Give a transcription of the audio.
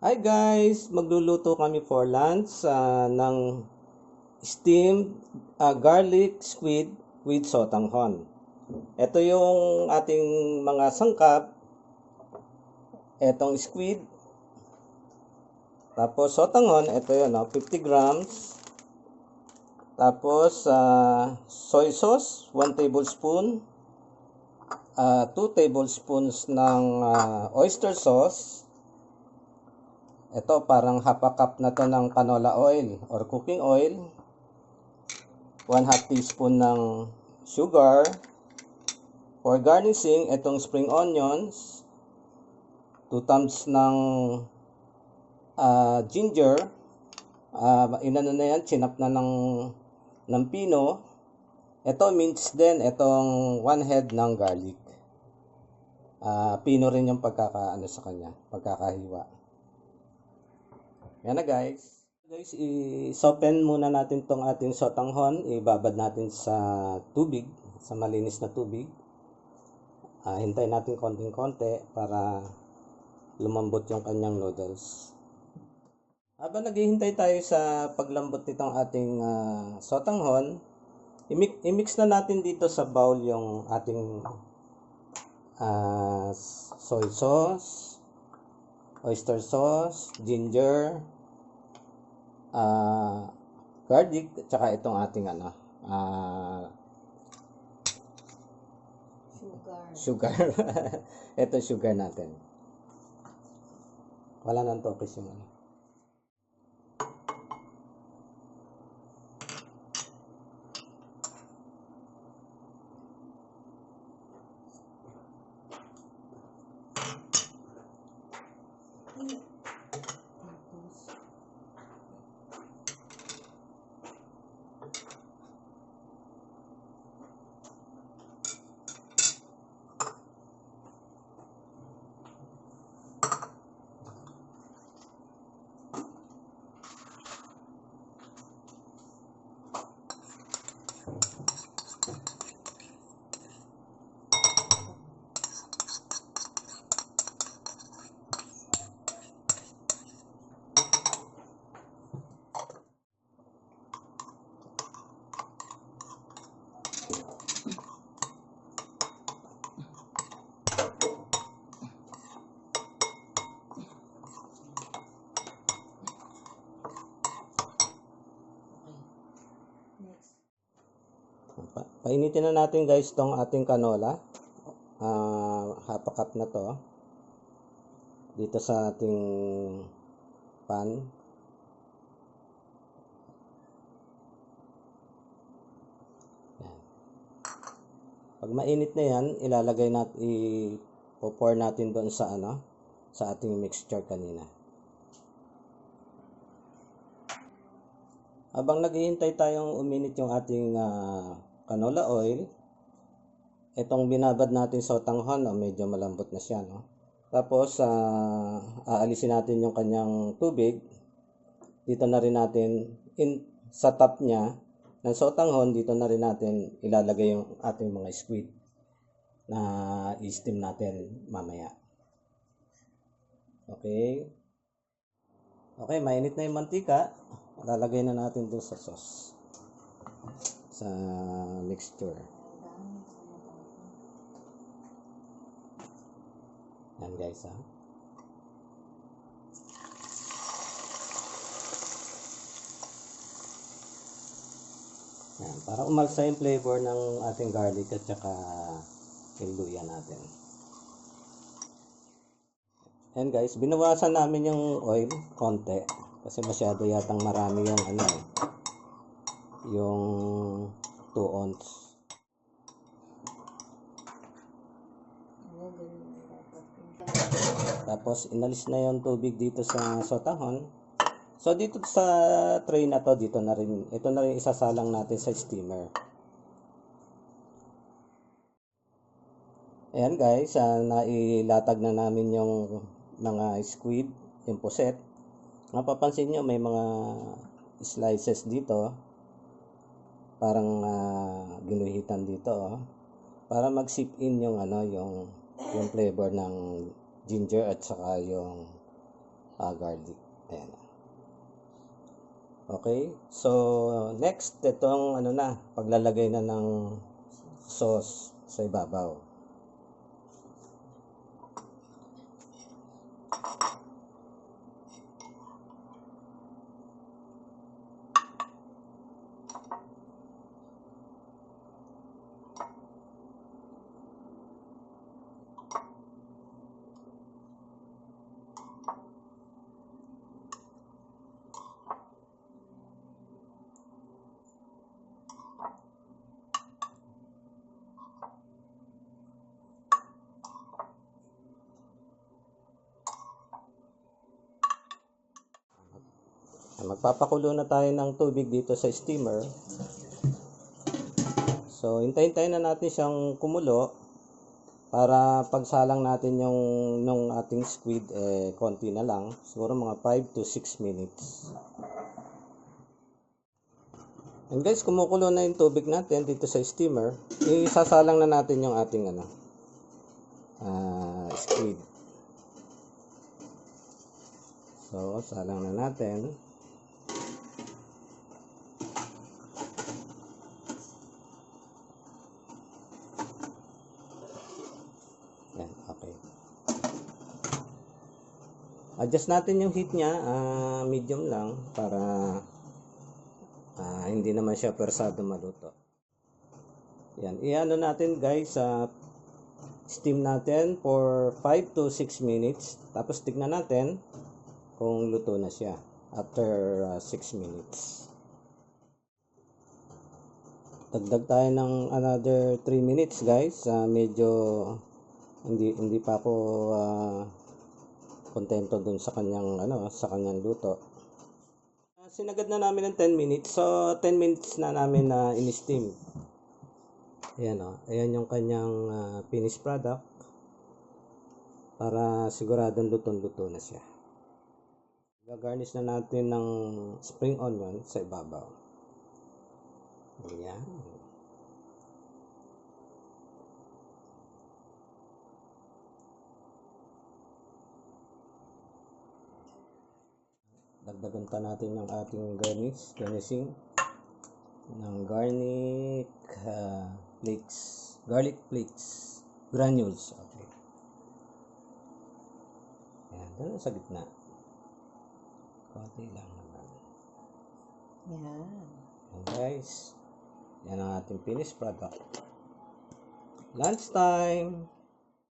Hi guys! Magluluto kami for lunch ng steamed garlic squid with sotanghon. Ito yung ating mga sangkap. Etong squid. Tapos sotanghon, ito yun, 50 grams. Tapos soy sauce, 1 tablespoon. 2 tablespoons ng oyster sauce. Ito parang half a cup na to ng canola oil or cooking oil. 1/2 teaspoon ng sugar. For garnishing, itong spring onions. 2 thumbs ng ginger. Inano na yan, chinap na ng pino. Ito minced din, itong 1 head ng garlic. Pino rin yung pagkakaano sa kanya, pagkakahiwa. Yan na guys. Guys, i-soften muna natin tong ating sotanghon. Ibabad natin sa tubig, sa malinis na tubig. Hintayin natin konting-konti para lumambot yung kanyang noodles. Habang naghihintay tayo sa paglambot nitong ating sotanghon, i-mix na natin dito sa bowl yung ating soy sauce, oyster sauce, ginger, garlic, at saka itong ating sugar. Ito sugar natin. Wala nang tokis yung ano. Painitin na natin guys tong ating canola. Half a cup na to. Dito sa ating pan. Yan. Pag mainit na yan, ilalagay natin, i-pour natin doon sa sa ating mixture kanina. Habang naghihintay tayong uminit yung ating canola oil, itong binabad natin sotanghon, medyo malambot na siya, no? Tapos aalisin natin yung kanyang tubig. Dito na rin natin sa top niya ng sotanghon, dito na rin natin ilalagay yung ating mga squid na i-steam natin mamaya. Okay, mainit na yung mantika. Lalagay na natin doon sa sauce, sa mixture. Yan guys, Yan, para umalsa yung flavor ng ating garlic at saka yung luya natin. Yan guys, binawasan namin yung oil konti kasi masyado yatang marami yung yung 2 ounce. Tapos inalis na yung tubig dito sa sotanghon. So dito sa tray na to, ito na rin isasalang natin sa steamer. Ayan guys, nailatag na namin yung mga squid, yung puset. Mapapansin nyo may mga slices dito. Parang ginuhitan dito, para mag-sip in yung yung flavor ng ginger at saka yung garlic. Ayan. Okay, so next, itong ano na, paglalagay na ng sauce sa ibabaw. Magpapakulo na tayo ng tubig dito sa steamer. So, hintayin na natin siyang kumulo para pagsalang natin yung nung ating squid, konti na lang. Siguro mga 5 to 6 minutes. And guys, kumukulo na yung tubig natin dito sa steamer. Isasalang na natin yung ating squid. So, salang na natin. Yan, okay. Adjust natin yung heat niya, medium lang para hindi naman siya persado maluto. Yan, iano natin guys, steam natin for 5 to 6 minutes. Tapos tignan natin kung luto na siya after 6 minutes. Dagdag tayo ng another 3 minutes guys. Medyo hindi pa ako kontento dun sa kanyang luto. Sinagad na namin ng 10 minutes. So 10 minutes na namin na in-steam. Ayan ayan yung kanyang finished product. Para siguradong lutong-luto na siya. Gagarnish na natin ng spring onion sa ibabaw. Ayan. Dagdagan pa natin ng ating garnishing ng garlic flakes, granules. Okay. Ayan, doon sa gitna. Konti lang naman. Yan. Ayan guys. Yan ang ating finished product. Lunchtime!